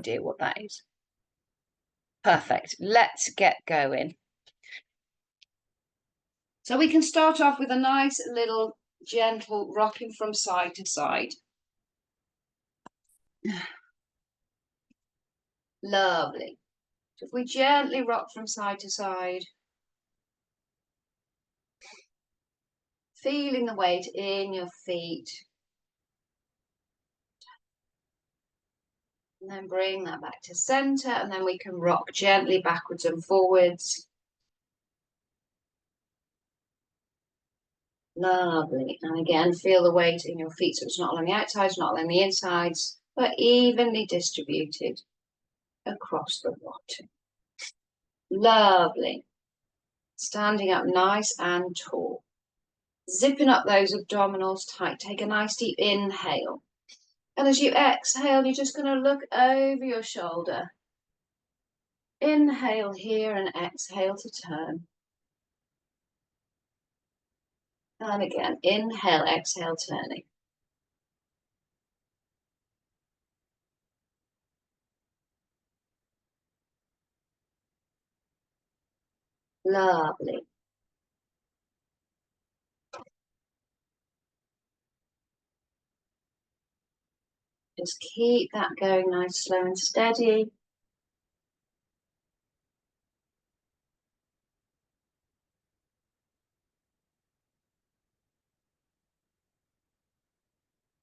idea what that is? Perfect. Let's get going. So we can start off with a nice little gentle rocking from side to side. Lovely. So if we gently rock from side to side, feeling the weight in your feet. And then bring that back to center, and then we can rock gently backwards and forwards. Lovely. And again, feel the weight in your feet, so it's not along the outsides, not along the insides, but evenly distributed across the bottom. Lovely. Standing up nice and tall. Zipping up those abdominals tight. Take a nice deep inhale. And as you exhale, you're just going to look over your shoulder. Inhale here and exhale to turn. And again, inhale, exhale, turning. Lovely. Just keep that going nice, slow and steady.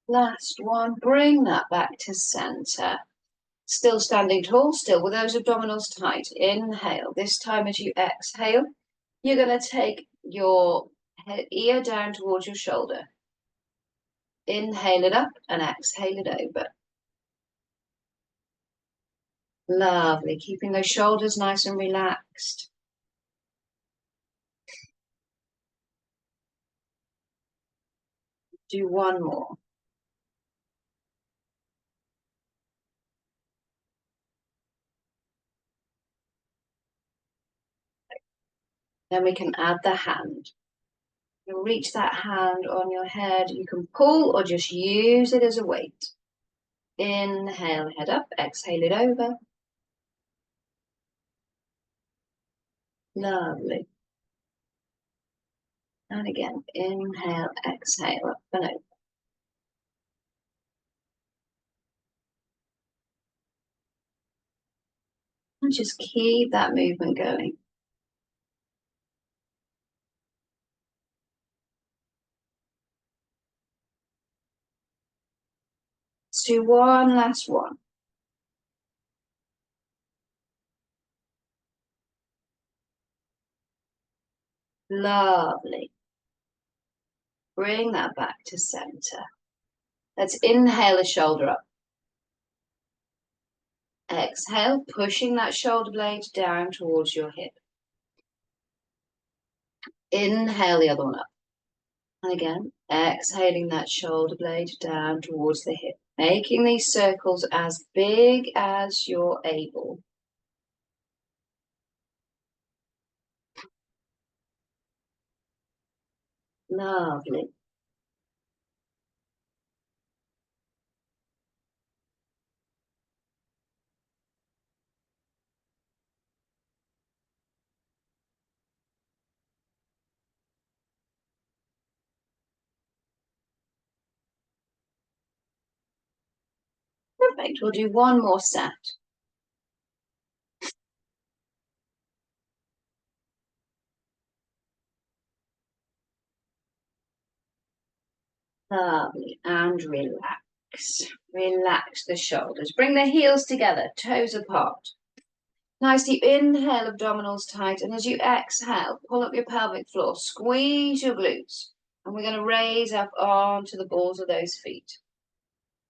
Last one, bring that back to center. Still standing tall, still with those abdominals tight. Inhale. This time as you exhale, you're going to take your ear down towards your shoulder. Inhale it up and exhale it over. Lovely. Keeping those shoulders nice and relaxed. Do one more. Then we can add the hand. You'll reach that hand on your head. You can pull or just use it as a weight. Inhale, head up, exhale it over. Lovely. And again, inhale, exhale, up and over. And just keep that movement going. Let's do one last one. Lovely. Bring that back to center. Let's inhale a shoulder up. Exhale, pushing that shoulder blade down towards your hip. Inhale the other one up. And again, exhaling that shoulder blade down towards the hip. Making these circles as big as you're able. Lovely. Perfect. We'll do one more set. Lovely. And relax. Relax the shoulders. Bring the heels together, toes apart. Nice deep inhale, abdominals tight. And as you exhale, pull up your pelvic floor. Squeeze your glutes. And we're going to raise up onto the balls of those feet.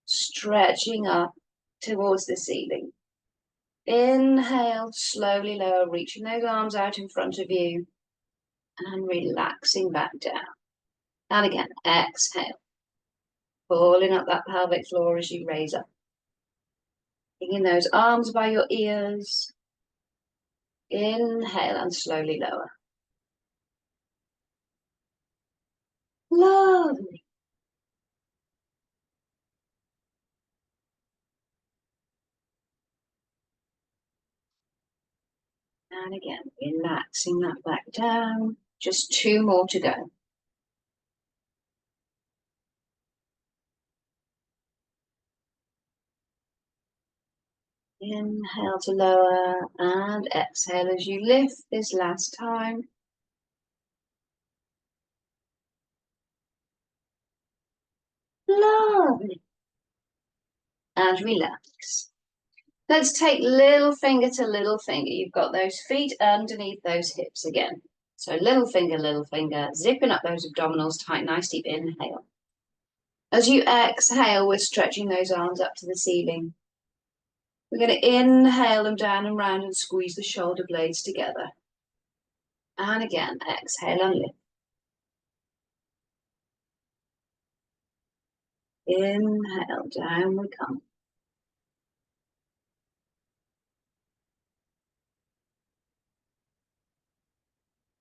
Stretching up towards the ceiling. Inhale, slowly lower, reaching those arms out in front of you. And relaxing back down. And again, exhale. Pulling up that pelvic floor as you raise up. Bringing those arms by your ears. Inhale and slowly lower. Lovely. And again, relaxing that back down. Just 2 more to go. Inhale to lower and exhale as you lift this last time. Lovely. And relax. Let's take little finger to little finger. You've got those feet underneath those hips again. So little finger, zipping up those abdominals tight, nice deep inhale. As you exhale, we're stretching those arms up to the ceiling. We're going to inhale them down and round and squeeze the shoulder blades together. And again, exhale and lift. Inhale, down we come.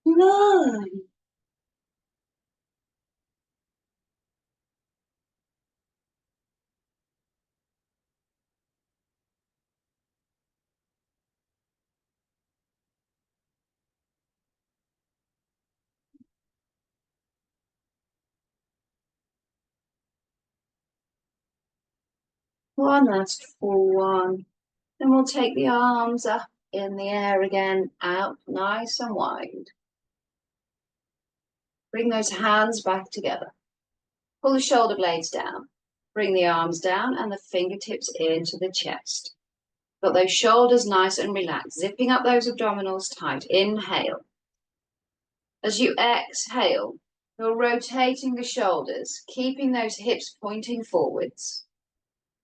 Lovely. One last full one. Then we'll take the arms up in the air again, out nice and wide. Bring those hands back together. Pull the shoulder blades down. Bring the arms down and the fingertips into the chest. Got those shoulders nice and relaxed, zipping up those abdominals tight. Inhale. As you exhale, you're rotating the shoulders, keeping those hips pointing forwards.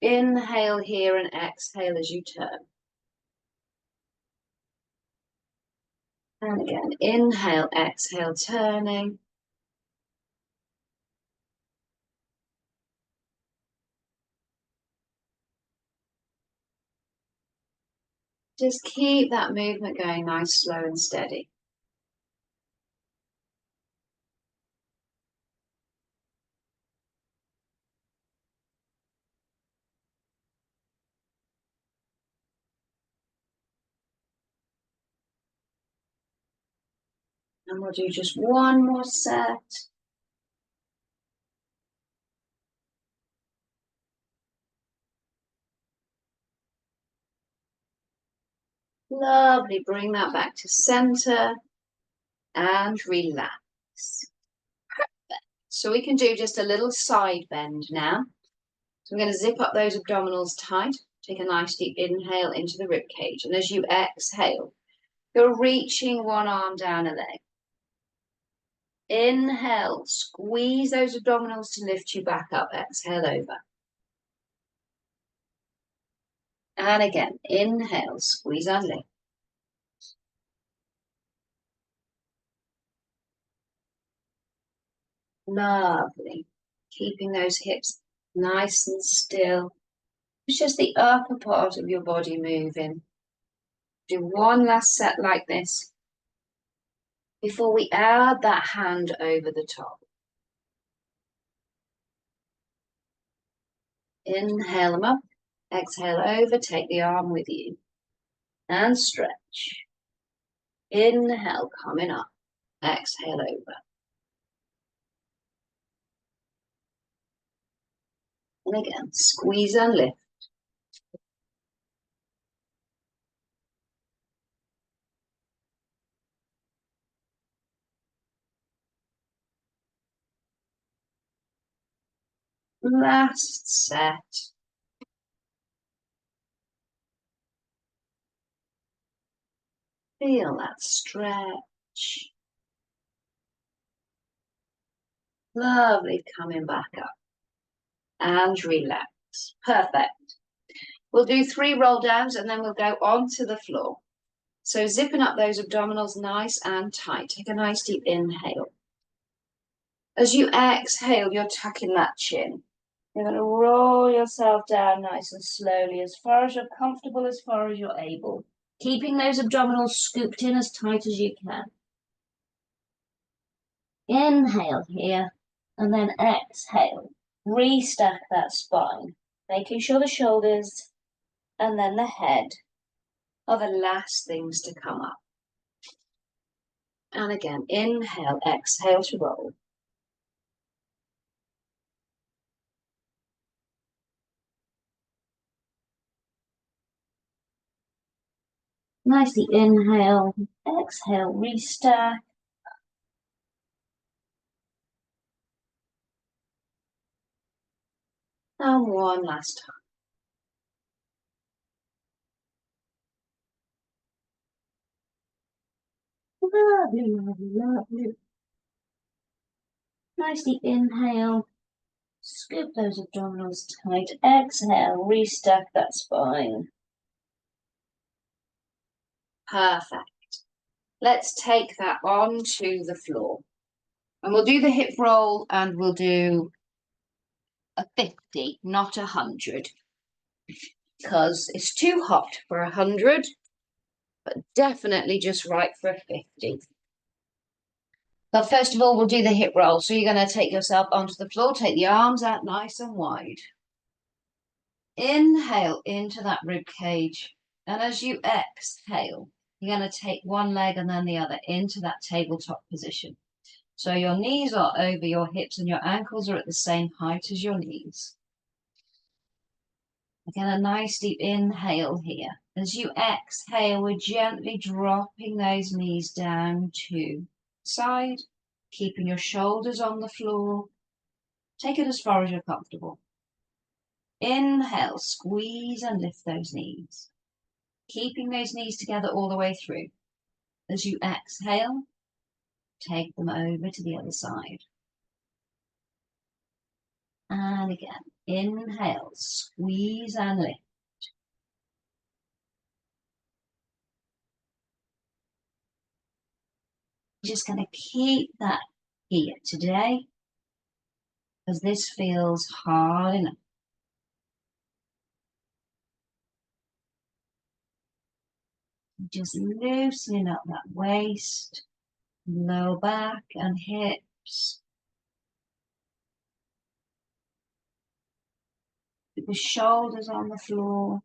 Inhale here and exhale as you turn. And again, inhale, exhale, turning. Just keep that movement going nice, slow and steady. And we'll do just one more set. Lovely, bring that back to center and relax. So we can do just a little side bend now. So we're going to zip up those abdominals tight. Take a nice deep inhale into the rib cage. And as you exhale, you're reaching one arm down a leg. Inhale, squeeze those abdominals to lift you back up. Exhale over. And again, inhale, squeeze and lift. Lovely. Keeping those hips nice and still. It's just the upper part of your body moving. Do one last set like this before we add that hand over the top. Inhale them up, exhale over, take the arm with you and stretch. Inhale, coming up, exhale over. And again, squeeze and lift. Last set. Feel that stretch. Lovely, coming back up. And relax. Perfect. We'll do 3 roll downs and then we'll go onto the floor. So zipping up those abdominals nice and tight. Take a nice deep inhale. As you exhale, you're tucking that chin. You're going to roll yourself down nice and slowly, as far as you're comfortable, as far as you're able. Keeping those abdominals scooped in as tight as you can. Inhale here, and then exhale. Restack that spine, making sure the shoulders and then the head are the last things to come up. And again, inhale, exhale to roll. Nicely inhale, exhale, restack. And one last time. Lovely, lovely, lovely. Nicely inhale, scoop those abdominals tight. Exhale, restack that spine. Perfect. Let's take that onto the floor. And we'll do the hip roll and we'll do a 50, not 100. Because it's too hot for 100, but definitely just right for a 50. But first of all, we'll do the hip roll. So you're going to take yourself onto the floor, take the arms out nice and wide. Inhale into that rib cage. And as you exhale, you're going to take one leg and then the other into that tabletop position. So your knees are over your hips and your ankles are at the same height as your knees. Again, a nice deep inhale here. As you exhale, we're gently dropping those knees down to the side, keeping your shoulders on the floor. Take it as far as you're comfortable. Inhale, squeeze and lift those knees. Keeping those knees together all the way through. As you exhale, take them over to the other side. And again, inhale, squeeze and lift. Just going to keep that here today, because this feels hard enough. Just loosening up that waist, lower back and hips. Keep the shoulders on the floor.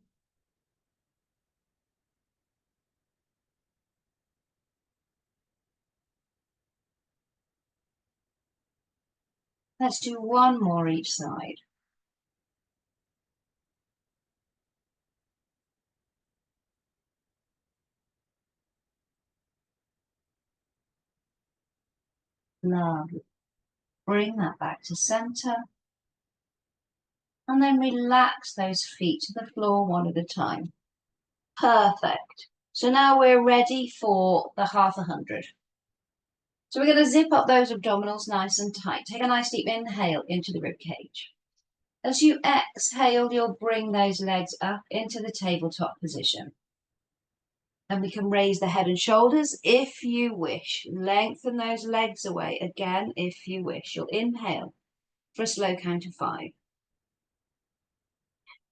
Let's do one more each side. Lovely. Bring that back to center. And then relax those feet to the floor one at a time. Perfect. So now we're ready for the half 100. So we're going to zip up those abdominals nice and tight. Take a nice deep inhale into the rib cage. As you exhale, you'll bring those legs up into the tabletop position. And we can raise the head and shoulders if you wish. Lengthen those legs away again if you wish. You'll inhale for a slow count of 5.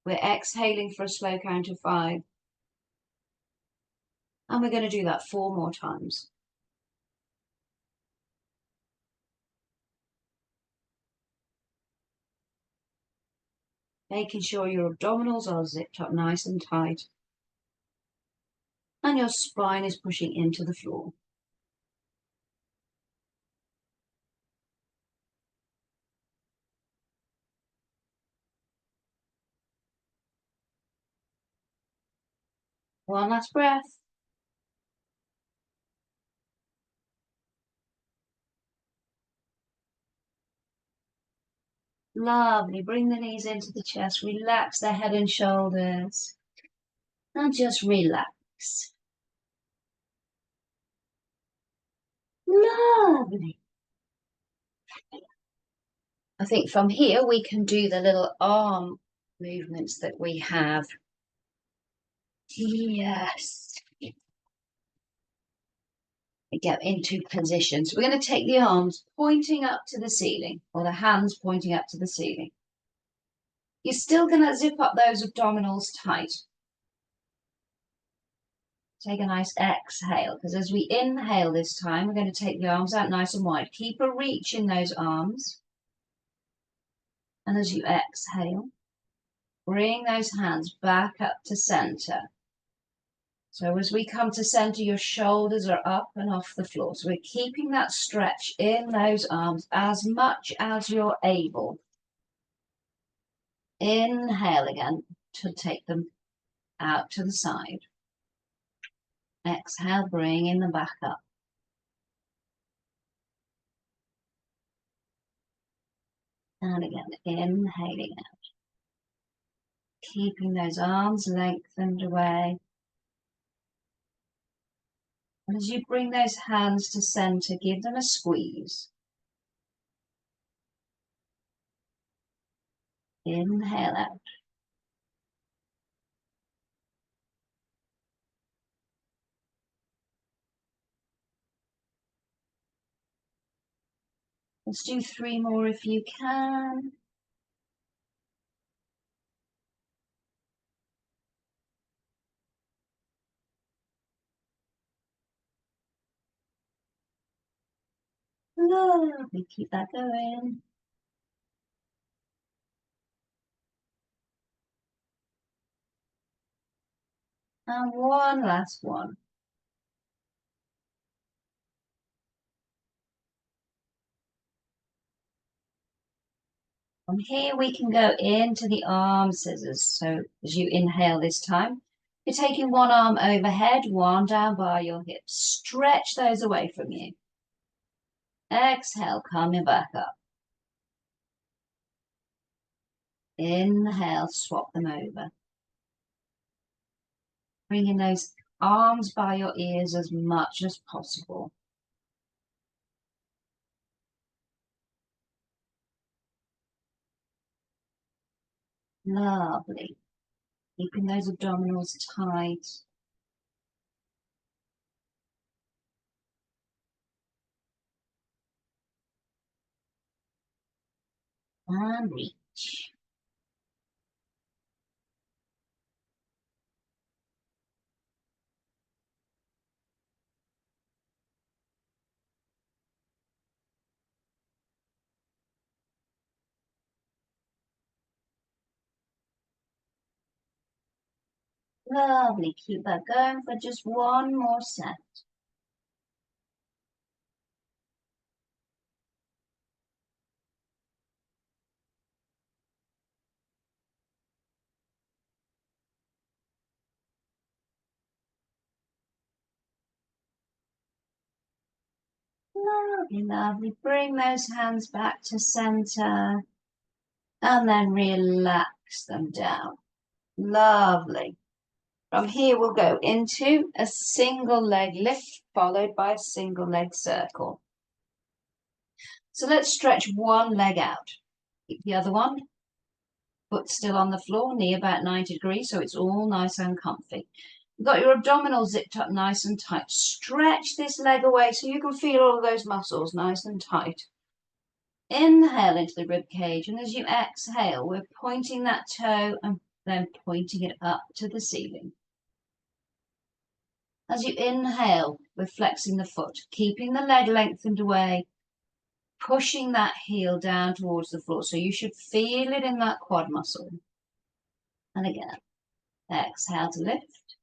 We're exhaling for a slow count of 5. And we're going to do that 4 more times. Making sure your abdominals are zipped up nice and tight. And your spine is pushing into the floor. One last breath. Lovely. Bring the knees into the chest. Relax the head and shoulders. And just relax. Lovely. I think from here we can do the little arm movements that we have. Yes. We get into position. So we're going to take the arms pointing up to the ceiling, or the hands pointing up to the ceiling. You're still going to zip up those abdominals tight. Take a nice exhale, because as we inhale this time, we're going to take the arms out nice and wide. Keep a reach in those arms. And as you exhale, bring those hands back up to center. So as we come to center, your shoulders are up and off the floor. So we're keeping that stretch in those arms as much as you're able. Inhale again to take them out to the side. Exhale, bringing them back up. And again, inhaling out. Keeping those arms lengthened away. And as you bring those hands to center, give them a squeeze. Inhale out. Let's do 3 more if you can. Lovely, keep that going. And one last one. From here we can go into the arm scissors. So as you inhale this time, you're taking one arm overhead, one down by your hips. Stretch those away from you. Exhale, coming back up. Inhale, swap them over. Bringing those arms by your ears as much as possible. Lovely. Keeping those abdominals tight. And reach. Lovely. Keep that going for just one more set. Lovely, lovely. Bring those hands back to center and then relax them down. Lovely. From here, we'll go into a single leg lift followed by a single leg circle. So let's stretch one leg out. Keep the other one, foot still on the floor, knee about 90 degrees, so it's all nice and comfy. You've got your abdominals zipped up nice and tight. Stretch this leg away so you can feel all of those muscles nice and tight. Inhale into the rib cage, and as you exhale, we're pointing that toe and then pointing it up to the ceiling. As you inhale, we're flexing the foot, keeping the leg lengthened away, pushing that heel down towards the floor. So you should feel it in that quad muscle. And again, exhale to lift.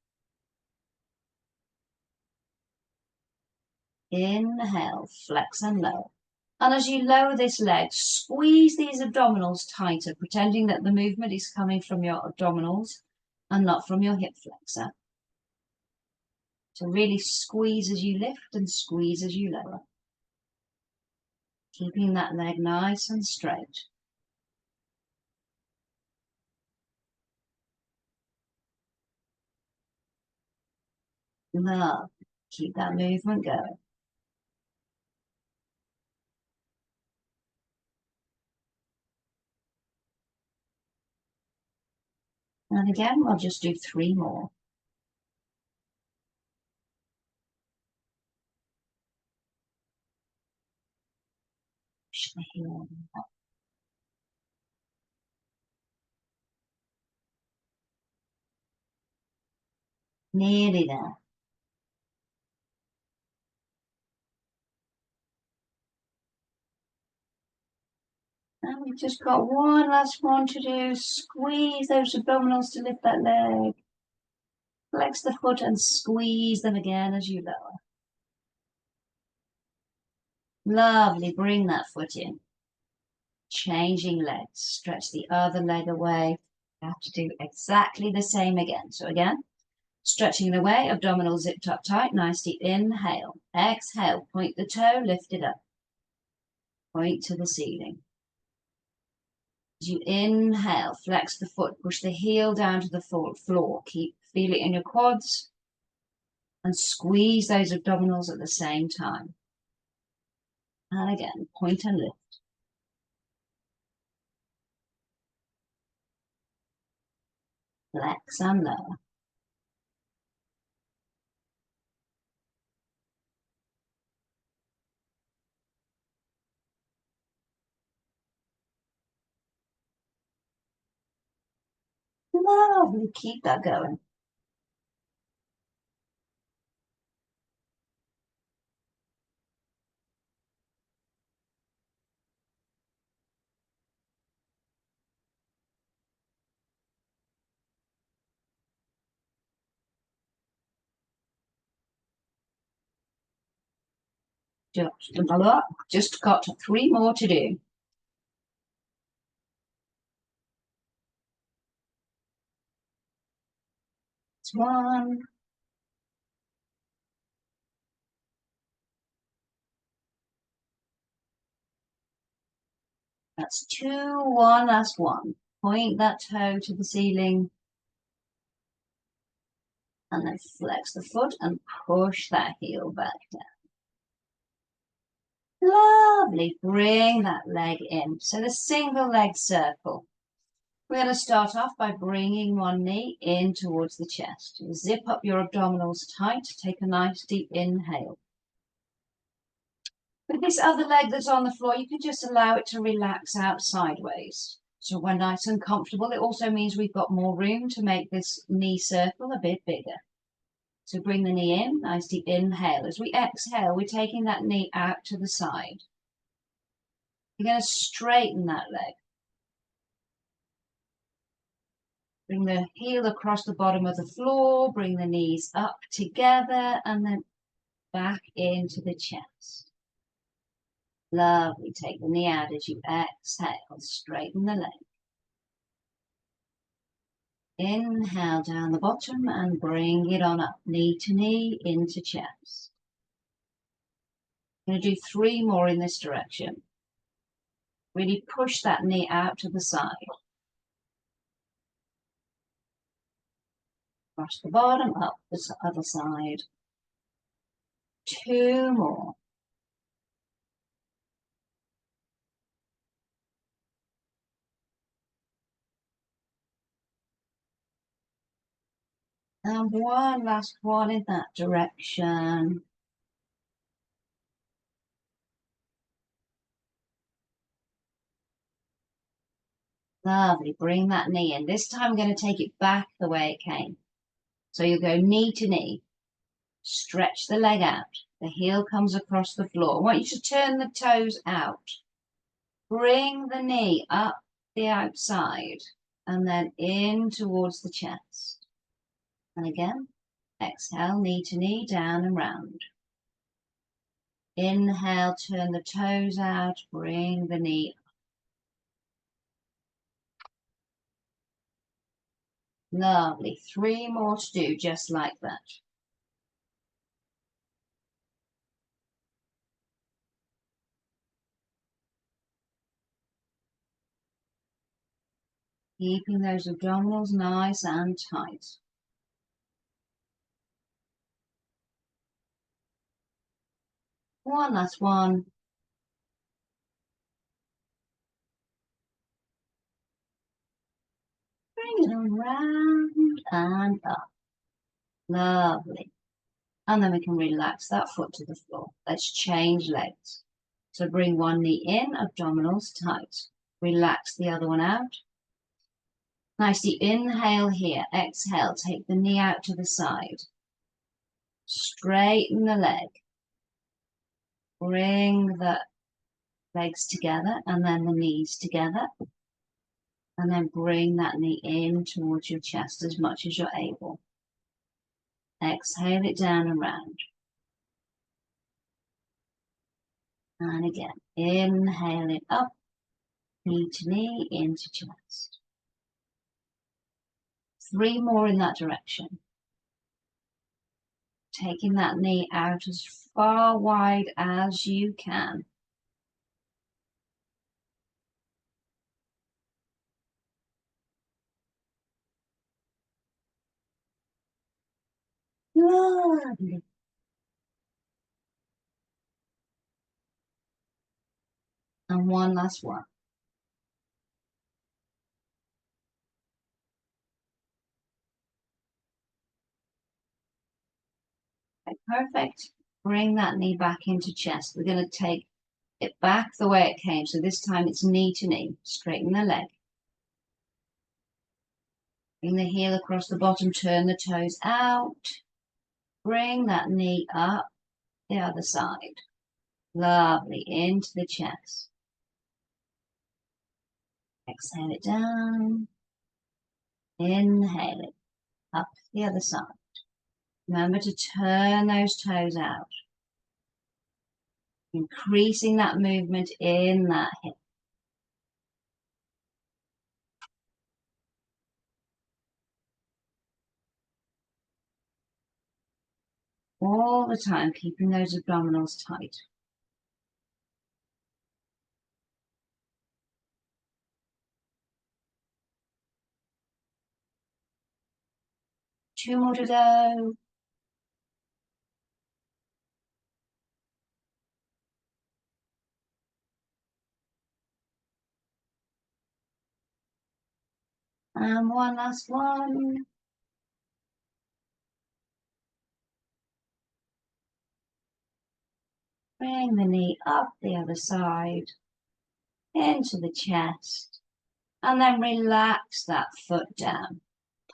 Inhale, flex and lower. And as you lower this leg, squeeze these abdominals tighter, pretending that the movement is coming from your abdominals and not from your hip flexor. So really squeeze as you lift and squeeze as you lower. Keeping that leg nice and straight. Love. Keep that movement going. And again, we'll just do 3 more. Push the heel up. Nearly there. And we've just got one last one to do. Squeeze those abdominals to lift that leg. Flex the foot and squeeze them again as you lower. Lovely, bring that foot in. Changing legs, stretch the other leg away. You have to do exactly the same again. So again, stretching it away, abdominals zipped up tight, nice deep inhale. Exhale, point the toe, lift it up. Point to the ceiling. As you inhale, flex the foot, push the heel down to the floor. Feel it in your quads and squeeze those abdominals at the same time. And again, point and lift. Flex and lower. Lovely, keep that going. Just got 3 more to do. That's 1. That's 2, 1, that's 1. Point that toe to the ceiling. And then flex the foot and push that heel back down. Lovely, bring that leg in. So the single leg circle. We're going to start off by bringing one knee in towards the chest. Zip up your abdominals tight, take a nice deep inhale. With this other leg that's on the floor, you can just allow it to relax out sideways. So we're nice and comfortable. It also means we've got more room to make this knee circle a bit bigger. So bring the knee in, nice deep inhale. As we exhale, we're taking that knee out to the side. You're going to straighten that leg. Bring the heel across the bottom of the floor, bring the knees up together and then back into the chest. Lovely, take the knee out as you exhale, straighten the leg. Inhale down the bottom and bring it on up, knee to knee, into chest. I'm going to do 3 more in this direction. Really push that knee out to the side. Brush the bottom, up the other side. 2 more. And 1 last one in that direction. Lovely, bring that knee in. This time I'm going to take it back the way it came. So you go knee to knee, stretch the leg out. The heel comes across the floor. I want you to turn the toes out. Bring the knee up the outside and then in towards the chest. And again, exhale, knee to knee, down and round. Inhale, turn the toes out, bring the knee up. Lovely, 3 more to do just like that. Keeping those abdominals nice and tight. That's 1. Bring it around and up. Lovely. And then we can relax that foot to the floor. Let's change legs. So bring one knee in, abdominals tight. Relax the other one out. Nice deep inhale here. Exhale, take the knee out to the side. Straighten the leg. Bring the legs together and then the knees together. And then bring that knee in towards your chest as much as you're able. exhale it down and round. And again, inhale it up, knee to knee, into chest. 3 more in that direction. Taking that knee out as far wide as you can. Lovely. And one last one. Okay, perfect. Bring that knee back into chest. We're going to take it back the way it came. So this time it's knee to knee. Straighten the leg. Bring the heel across the bottom. Turn the toes out. Bring that knee up the other side. Lovely. Into the chest. Exhale it down. Inhale it up the other side. Remember to turn those toes out. Increasing that movement in that hip. All the time, keeping those abdominals tight. Two more to go. And one last one. Bring the knee up the other side, into the chest, and then relax that foot down.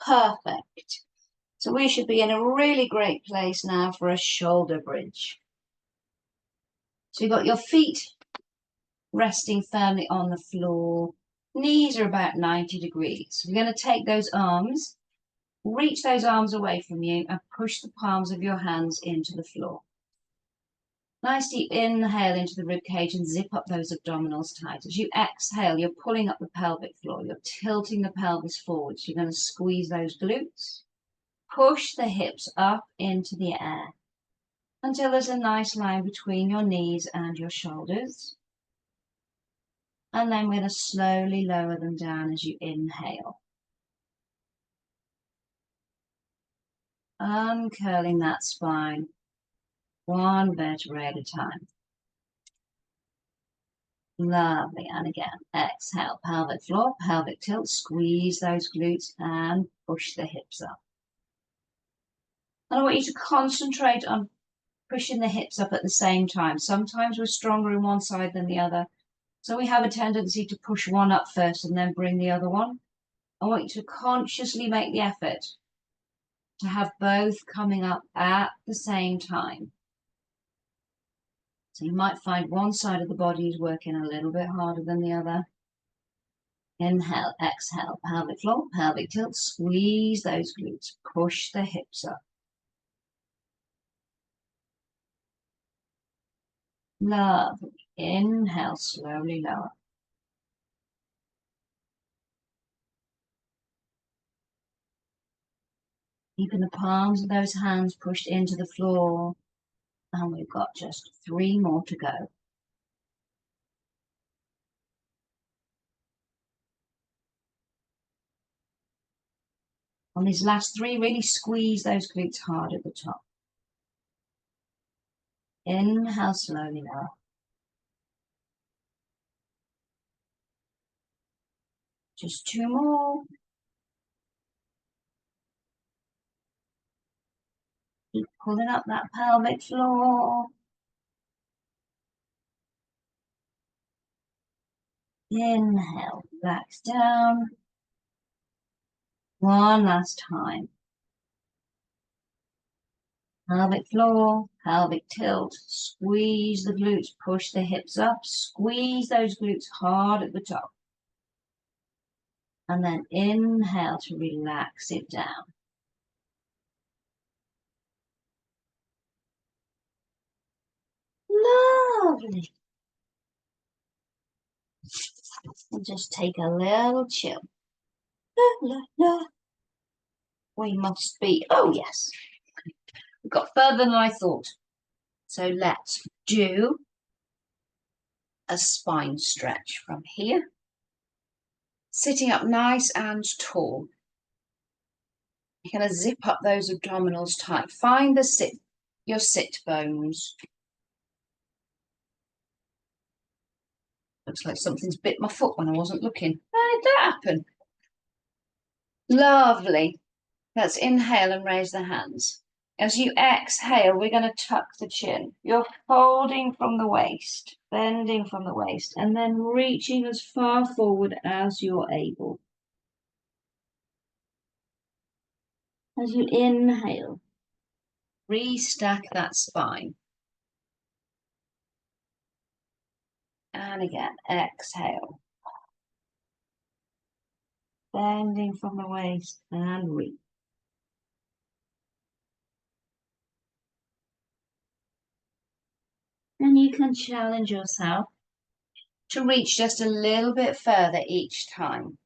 Perfect. So we should be in a really great place now for a shoulder bridge. So you've got your feet resting firmly on the floor. Knees are about 90 degrees. We're going to take those arms, reach those arms away from you and push the palms of your hands into the floor. Nice deep inhale into the rib cage and zip up those abdominals tight. As you exhale, you're pulling up the pelvic floor. You're tilting the pelvis forwards. You're going to squeeze those glutes. Push the hips up into the air until there's a nice line between your knees and your shoulders. And then we're going to slowly lower them down as you inhale. Uncurling that spine, one vertebrae at a time. Lovely. And again, exhale, pelvic floor, pelvic tilt, squeeze those glutes and push the hips up. And I want you to concentrate on pushing the hips up at the same time. Sometimes we're stronger in one side than the other. So we have a tendency to push one up first and then bring the other one. I want you to consciously make the effort to have both coming up at the same time. So you might find one side of the body is working a little bit harder than the other. Inhale, exhale, pelvic floor, pelvic tilt, squeeze those glutes, push the hips up. Lovely. Inhale, slowly lower. Keeping the palms of those hands pushed into the floor. And we've got just 3 more to go. On these last 3, really squeeze those glutes hard at the top. Inhale, slowly lower. Just 2 more. Keep pulling up that pelvic floor. Inhale, relax down. One last time. Pelvic floor, pelvic tilt, squeeze the glutes, push the hips up, squeeze those glutes hard at the top. And then inhale to relax it down. Lovely. And just take a little chill. La, la, la. We must be, oh yes, we got further than I thought. So let's do a spine stretch from here. Sitting up nice and tall. You're going to zip up those abdominals tight. Find your sit bones. Looks like something's bit my foot when I wasn't looking. How did that happen? Lovely. Let's inhale and raise the hands. As you exhale, we're going to tuck the chin. You're folding from the waist, bending from the waist, and then reaching as far forward as you're able. As you inhale, restack that spine. And again, exhale. Bending from the waist and reach. And you can challenge yourself to reach just a little bit further each time.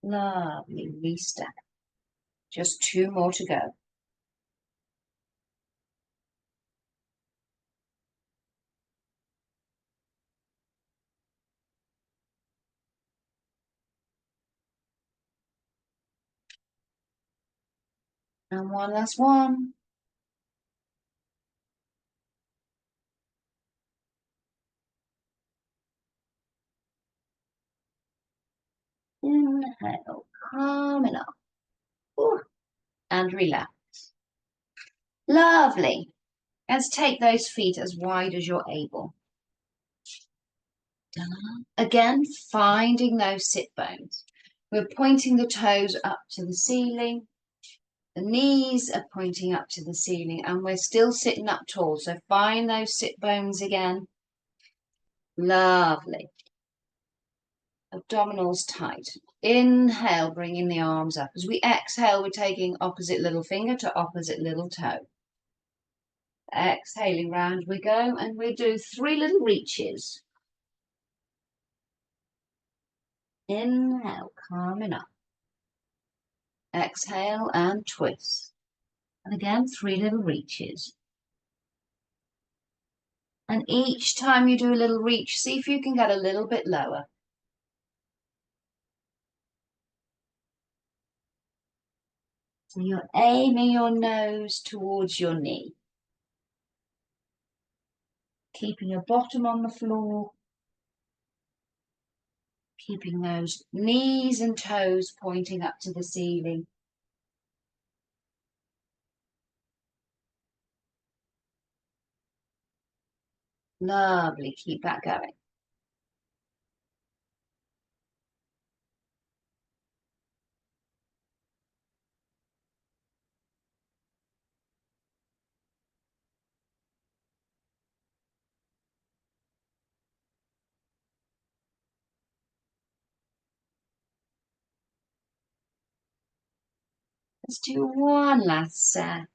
Lovely, restack. Just 2 more to go. And one last one. Inhale, coming up. Ooh. And relax. Lovely. Let's take those feet as wide as you're able. Again, finding those sit bones. We're pointing the toes up to the ceiling. The knees are pointing up to the ceiling and we're still sitting up tall. So find those sit bones again. Lovely. Abdominals tight. Inhale, bringing the arms up. As we exhale, we're taking opposite little finger to opposite little toe. Exhaling round we go and we do 3 little reaches. Inhale, coming up. Exhale and twist. And again, 3 little reaches. And each time you do a little reach, see if you can get a little bit lower. So you're aiming your nose towards your knee. Keeping your bottom on the floor. Keeping those knees and toes pointing up to the ceiling. Lovely, keep that going. Let's do one last set.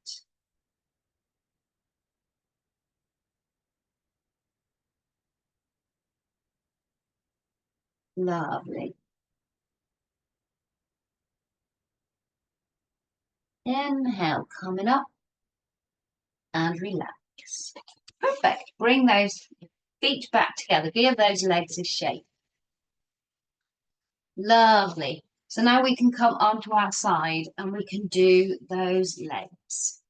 Lovely. Inhale, coming up and relax. Perfect. Bring those feet back together. Give those legs a shake. Lovely. So now we can come onto our side and we can do those legs.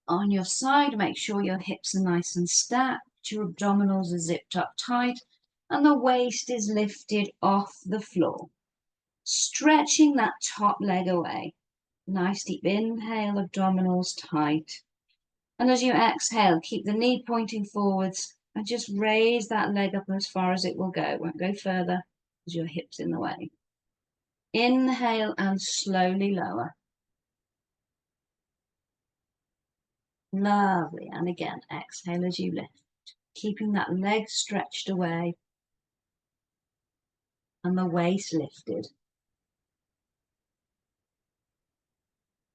On your side, make sure your hips are nice and stacked, your abdominals are zipped up tight, and the waist is lifted off the floor. Stretching that top leg away. Nice deep inhale, abdominals tight. And as you exhale, keep the knee pointing forwards and just raise that leg up as far as it will go. It won't go further because your hip's in the way. Inhale and slowly lower. Lovely. And again, exhale as you lift. keeping that leg stretched away and the waist lifted.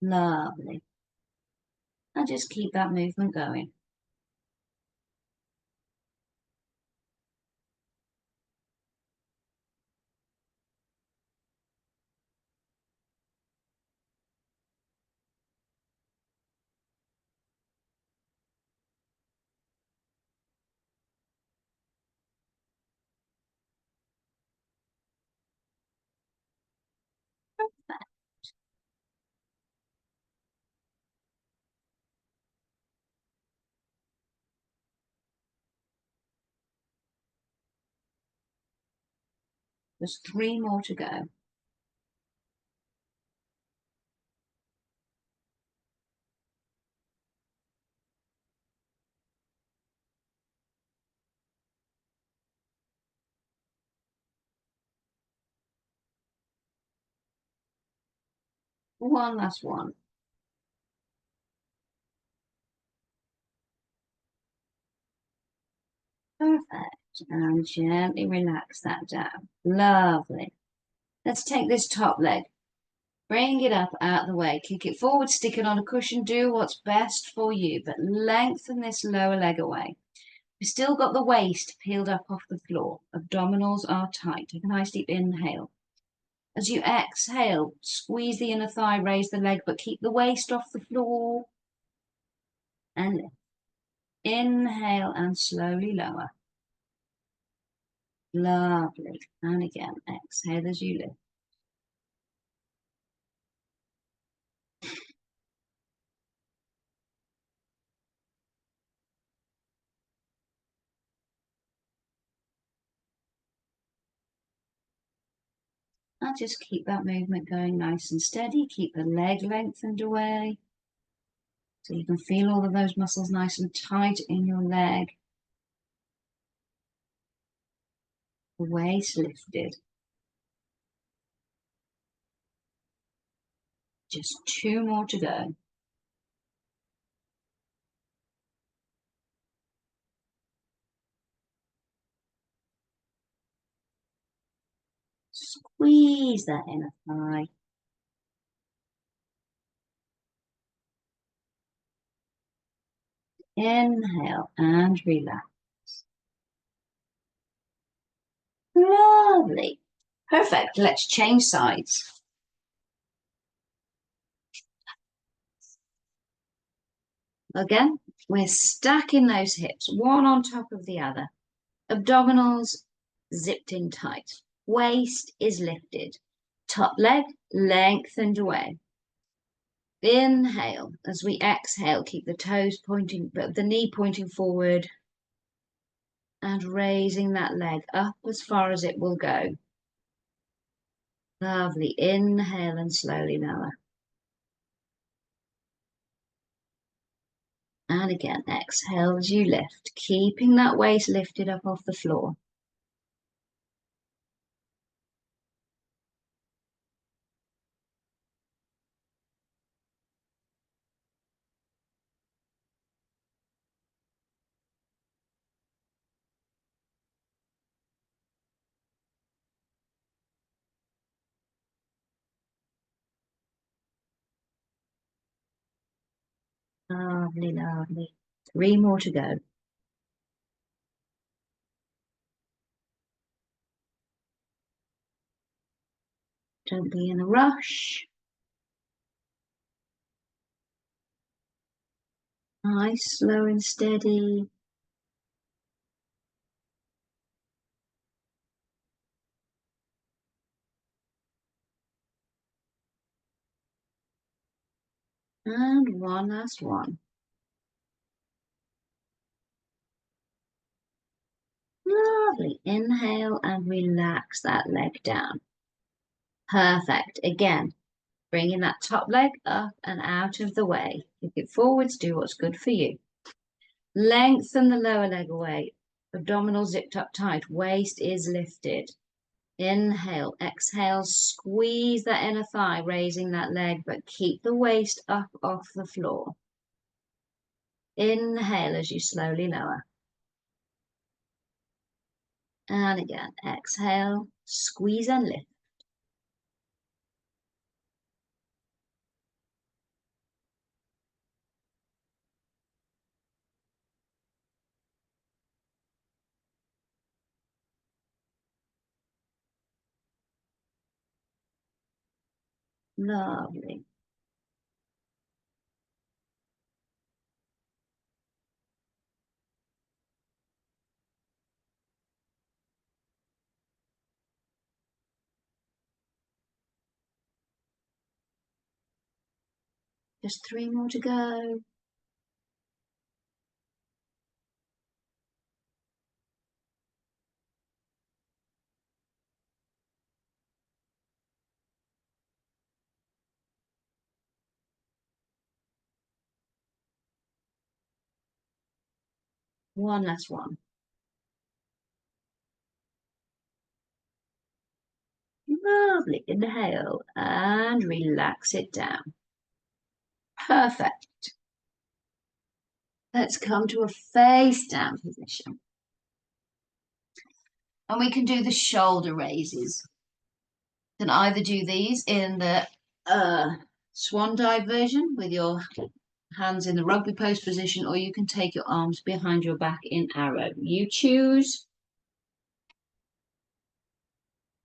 Lovely. And just keep that movement going. There's 3 more to go. One last one. Perfect. And gently relax that down. Lovely. Let's take this top leg. Bring it up out the way. Kick it forward, stick it on a cushion. Do what's best for you, but lengthen this lower leg away. We've still got the waist peeled up off the floor. Abdominals are tight. Take a nice deep inhale. As you exhale, squeeze the inner thigh, raise the leg, but keep the waist off the floor. And lift. Inhale and slowly lower. Lovely. And again, exhale as you lift. And just keep that movement going nice and steady. Keep the leg lengthened away. So you can feel all of those muscles nice and tight in your leg. The waist lifted. Just 2 more to go. Squeeze that inner thigh. Inhale and relax. Lovely. Perfect. Let's change sides. Again, we're stacking those hips, one on top of the other. Abdominals zipped in tight. Waist is lifted. Top leg lengthened away. Inhale. As we exhale, keep the toes pointing, but the knee pointing forward. And raising that leg up as far as it will go. Lovely. Inhale and slowly lower. And again, exhale as you lift, keeping that waist lifted up off the floor. Lovely, lovely. 3 more to go. Don't be in a rush. Nice, slow and steady. And one last one. Lovely. Inhale and relax that leg down. Perfect. Again, bringing that top leg up and out of the way. Kick it forwards, do what's good for you. Lengthen the lower leg away. Abdominals zipped up tight. Waist is lifted. Inhale, exhale, squeeze that inner thigh, raising that leg, but keep the waist up off the floor. Inhale as you slowly lower. And again, exhale, squeeze and lift. Lovely. Just 3 more to go. One last one. Lovely. Inhale and relax it down. Perfect. Let's come to a face down position. And we can do the shoulder raises. You can either do these in the swan dive version with your hands in the rugby post position, or you can take your arms behind your back in arrow. You choose.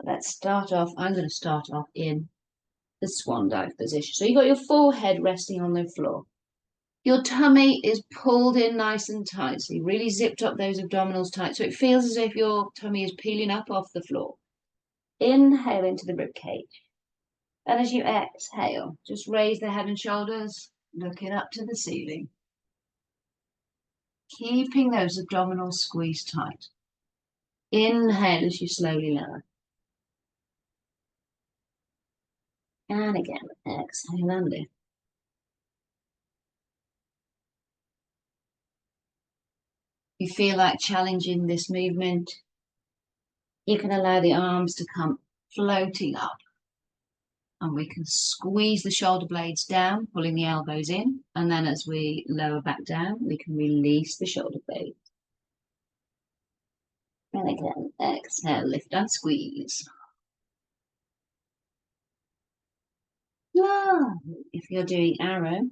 Let's start off. I'm going to start off in the swan dive position. So you've got your forehead resting on the floor. Your tummy is pulled in nice and tight. So you really zipped up those abdominals tight. So it feels as if your tummy is peeling up off the floor. Inhale into the rib cage. And as you exhale, just raise the head and shoulders, looking up to the ceiling. Keeping those abdominals squeezed tight. Inhale as you slowly lower. And again, exhale and lift. If you feel like challenging this movement, you can allow the arms to come floating up. And we can squeeze the shoulder blades down, pulling the elbows in. And then as we lower back down, we can release the shoulder blades. And again, exhale, lift and squeeze. Lovely. If you're doing arrow,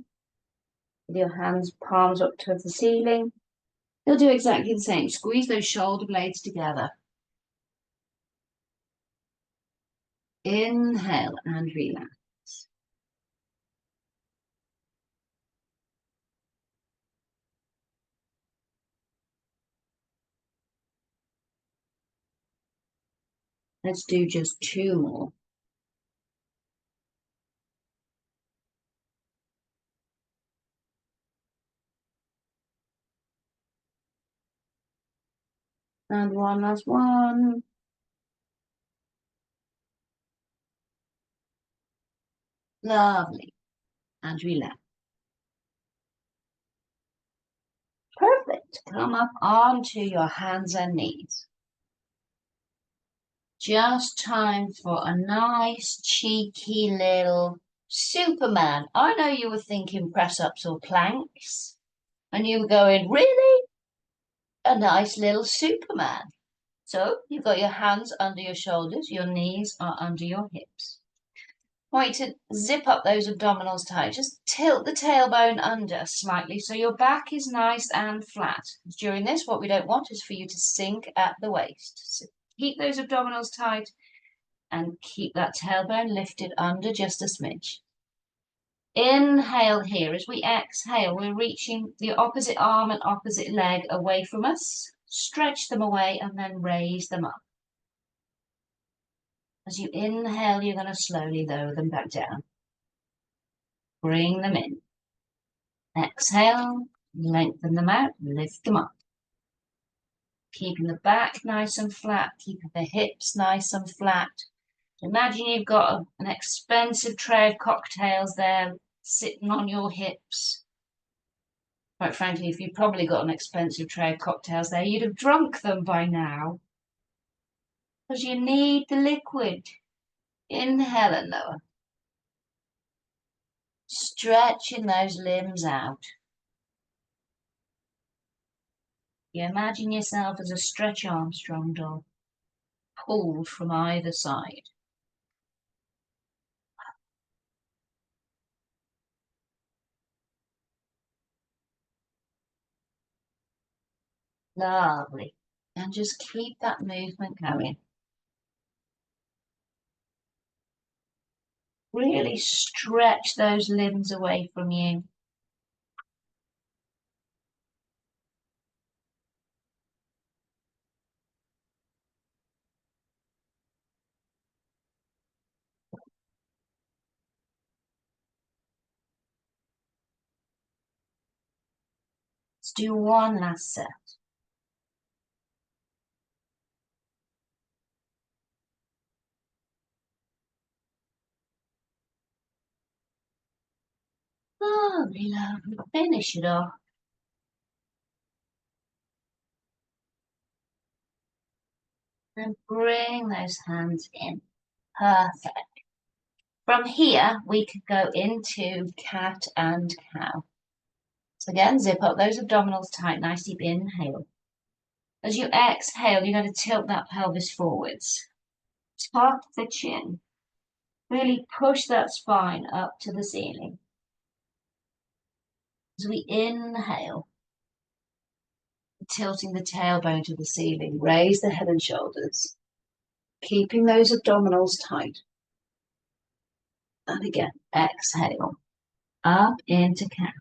with your hands, palms up towards the ceiling, you'll do exactly the same. Squeeze those shoulder blades together. Inhale and relax. Let's do just 2 more. And one last one. Lovely. And relax. Perfect. Come up onto your hands and knees. Just time for a nice, cheeky little Superman. I know you were thinking press-ups or planks, and you were going, really? A nice little Superman. So you've got your hands under your shoulders, your knees are under your hips. I want you to zip up those abdominals tight. Just tilt the tailbone under slightly so your back is nice and flat. During this, what we don't want is for you to sink at the waist. So keep those abdominals tight and keep that tailbone lifted under just a smidge. Inhale here. As we exhale, we're reaching the opposite arm and opposite leg away from us. Stretch them away and then raise them up. As you inhale, you're going to slowly lower them back down. Bring them in. Exhale, lengthen them out, lift them up. Keeping the back nice and flat, keeping the hips nice and flat. Imagine you've got an expensive tray of cocktails there sitting on your hips. Quite frankly, if you've probably got an expensive tray of cocktails there, you'd have drunk them by now. Because you need the liquid. Inhale and lower. Stretching those limbs out. You imagine yourself as a Stretch Armstrong doll. pulled from either side. Lovely. And just keep that movement going. Really stretch those limbs away from you. Let's do one last set. Lovely, lovely. Finish it off. And bring those hands in. Perfect. From here, we could go into cat and cow. So again, zip up those abdominals tight, nice deep inhale. As you exhale, you're going to tilt that pelvis forwards. Tuck the chin. Really push that spine up to the ceiling. As we inhale, tilting the tailbone to the ceiling, raise the head and shoulders, keeping those abdominals tight. And again, exhale, up into cat.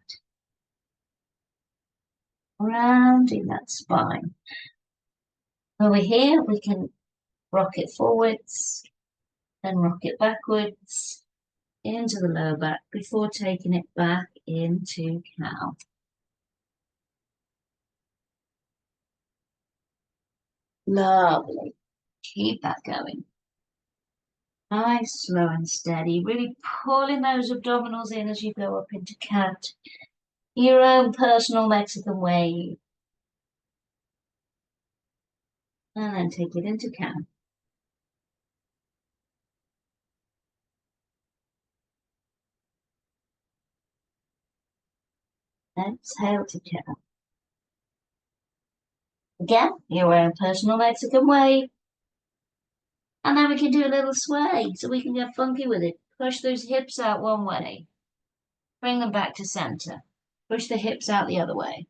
Rounding that spine. Over here, we can rock it forwards, then rock it backwards into the lower back before taking it back into cow. Lovely. Keep that going. Nice, slow and steady. Really pulling those abdominals in as you go up into cat. Your own personal Mexican wave. And then take it into cow. Exhale to cow. Again, your own personal Mexican wave. And then we can do a little sway so we can get funky with it. Push those hips out one way. Bring them back to center. Push the hips out the other way.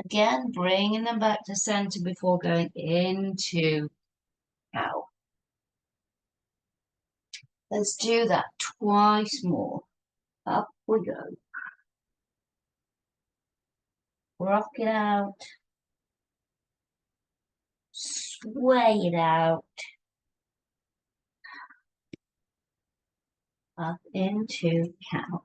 Again, bringing them back to center before going into cow. Let's do that twice more. Up we go. Rock it out. Sway it out. Up into cow.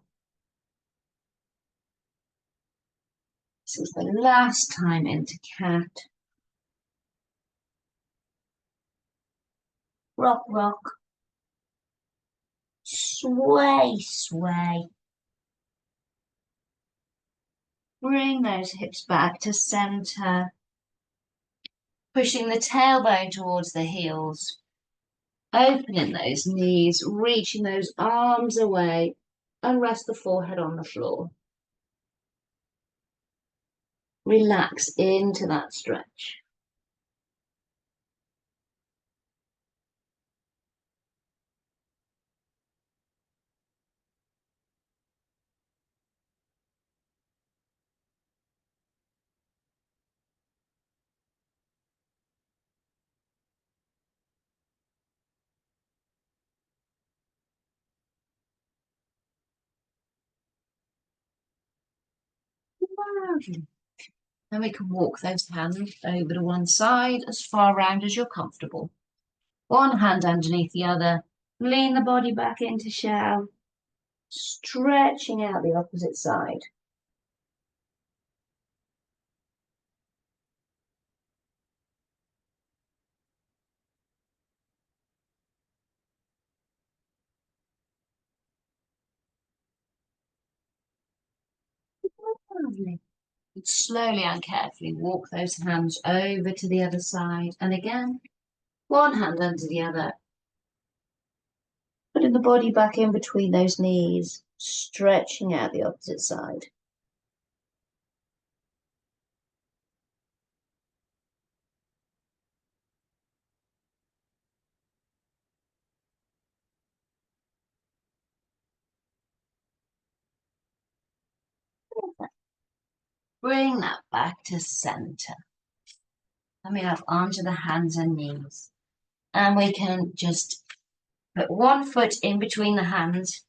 This is the last time into cat. Rock, rock. Sway, sway. Bring those hips back to center. Pushing the tailbone towards the heels. Opening those knees, reaching those arms away, and rest the forehead on the floor. Relax into that stretch. Then we can walk those hands over to one side as far round as you're comfortable. One hand underneath the other. Lean the body back into shell. Stretching out the opposite side. Lovely. And slowly and carefully walk those hands over to the other side. And again, one hand under the other. Putting the body back in between those knees, stretching out the opposite side. Bring that back to center. Coming up onto the hands and knees. And we can just put one foot in between the hands,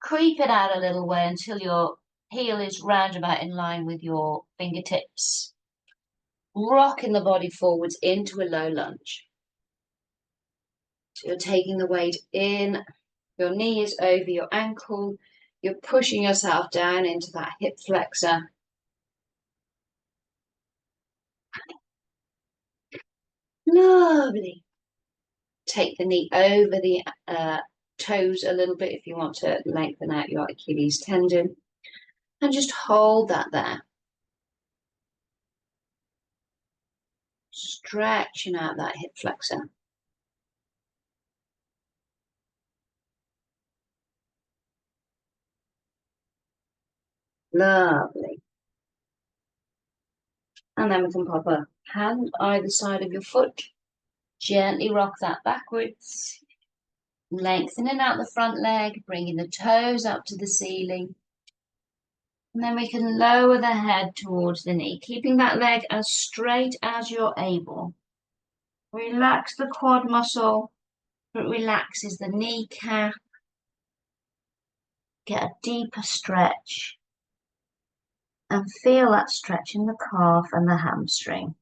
creep it out a little way until your heel is round about in line with your fingertips. Rocking the body forwards into a low lunge. So you're taking the weight in, your knee is over your ankle, you're pushing yourself down into that hip flexor. Lovely. Take the knee over the toes a little bit if you want to lengthen out your Achilles tendon. And just hold that there. Stretching out that hip flexor. Lovely. And then we can pop a hand either side of your foot. Gently rock that backwards. Lengthening out the front leg, bringing the toes up to the ceiling. And then we can lower the head towards the knee, keeping that leg as straight as you're able. Relax the quad muscle. It relaxes the kneecap. Get a deeper stretch. And feel that stretch in the calf and the hamstring.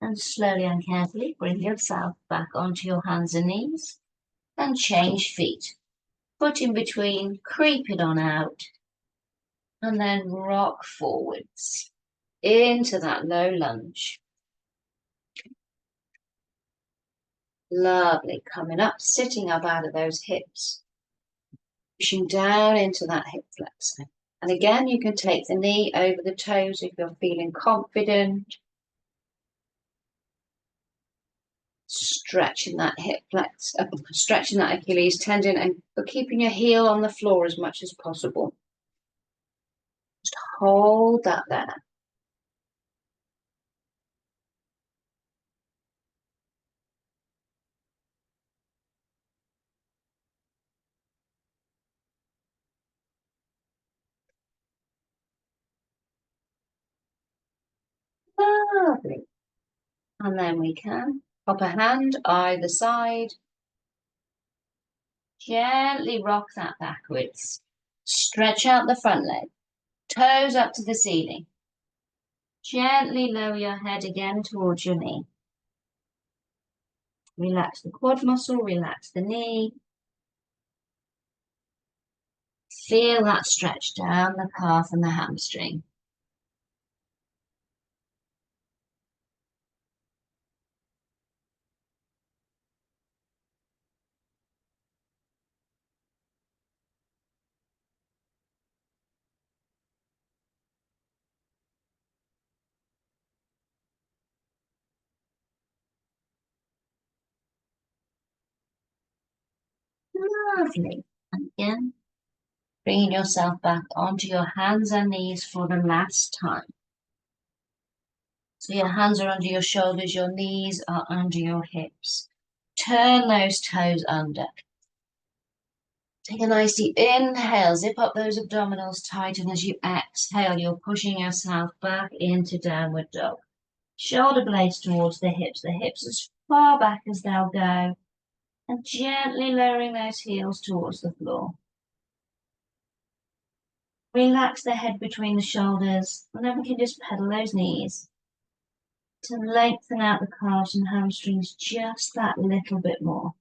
And slowly and carefully bring yourself back onto your hands and knees and change feet. Foot in between, creep it on out, and then rock forwards into that low lunge. Lovely. Coming up, sitting up out of those hips, pushing down into that hip flexor. And again, you can take the knee over the toes if you're feeling confident. Stretching that hip flex, stretching that Achilles tendon, and keeping your heel on the floor as much as possible. Just hold that there. Lovely. And then we can pop a hand either side. Gently rock that backwards. Stretch out the front leg. Toes up to the ceiling. Gently lower your head again towards your knee. Relax the quad muscle, relax the knee. Feel that stretch down the calf and the hamstring. Lovely. And again, bringing yourself back onto your hands and knees for the last time. So your hands are under your shoulders, your knees are under your hips. Turn those toes under. Take a nice deep inhale, zip up those abdominals tight, and as you exhale, you're pushing yourself back into downward dog. Shoulder blades towards the hips as far back as they'll go, and gently lowering those heels towards the floor. Relax the head between the shoulders, and then we can just pedal those knees to lengthen out the calves and hamstrings just that little bit more.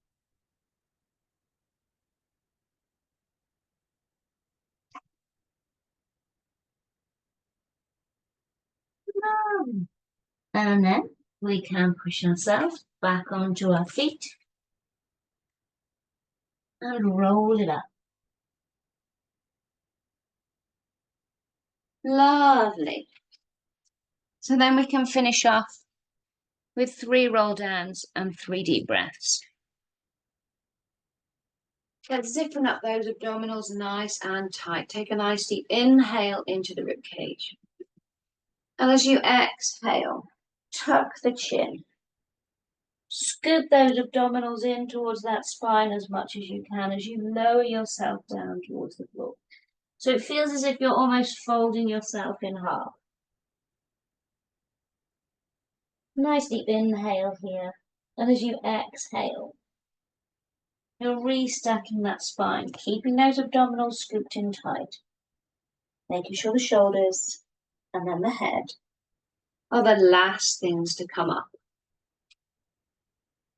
And then we can push ourselves back onto our feet and roll it up. Lovely. So then we can finish off with 3 roll downs and 3 deep breaths. Let's zipping up those abdominals nice and tight. Take a nice deep inhale into the rib cage. And as you exhale, tuck the chin. Scoop those abdominals in towards that spine as much as you can as you lower yourself down towards the floor. So it feels as if you're almost folding yourself in half. Nice deep inhale here. And as you exhale, you're restacking that spine, keeping those abdominals scooped in tight. Making sure the shoulders and then the head are the last things to come up.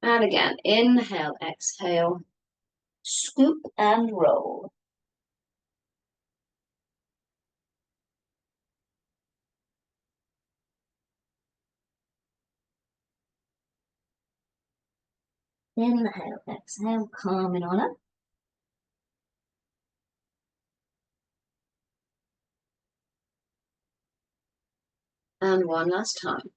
And again, inhale, exhale, scoop and roll. Inhale, exhale, calming on up. And one last time.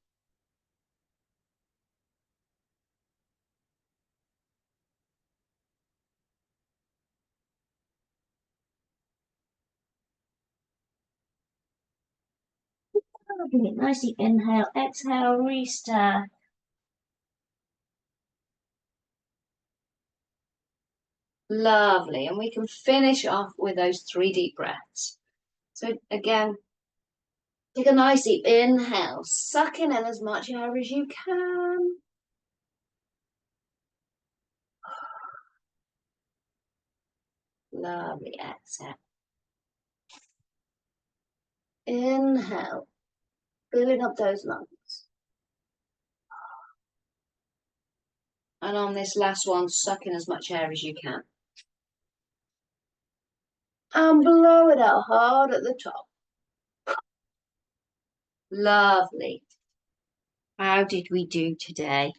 Lovely. Nice deep inhale, exhale, restart. Lovely. And we can finish off with those 3 deep breaths. So again, take a nice deep inhale, sucking in as much air as you can. Lovely. Exhale. Inhale, filling up those lungs. And on this last one, suck in as much air as you can. And blow it out hard at the top. Lovely. How did we do today?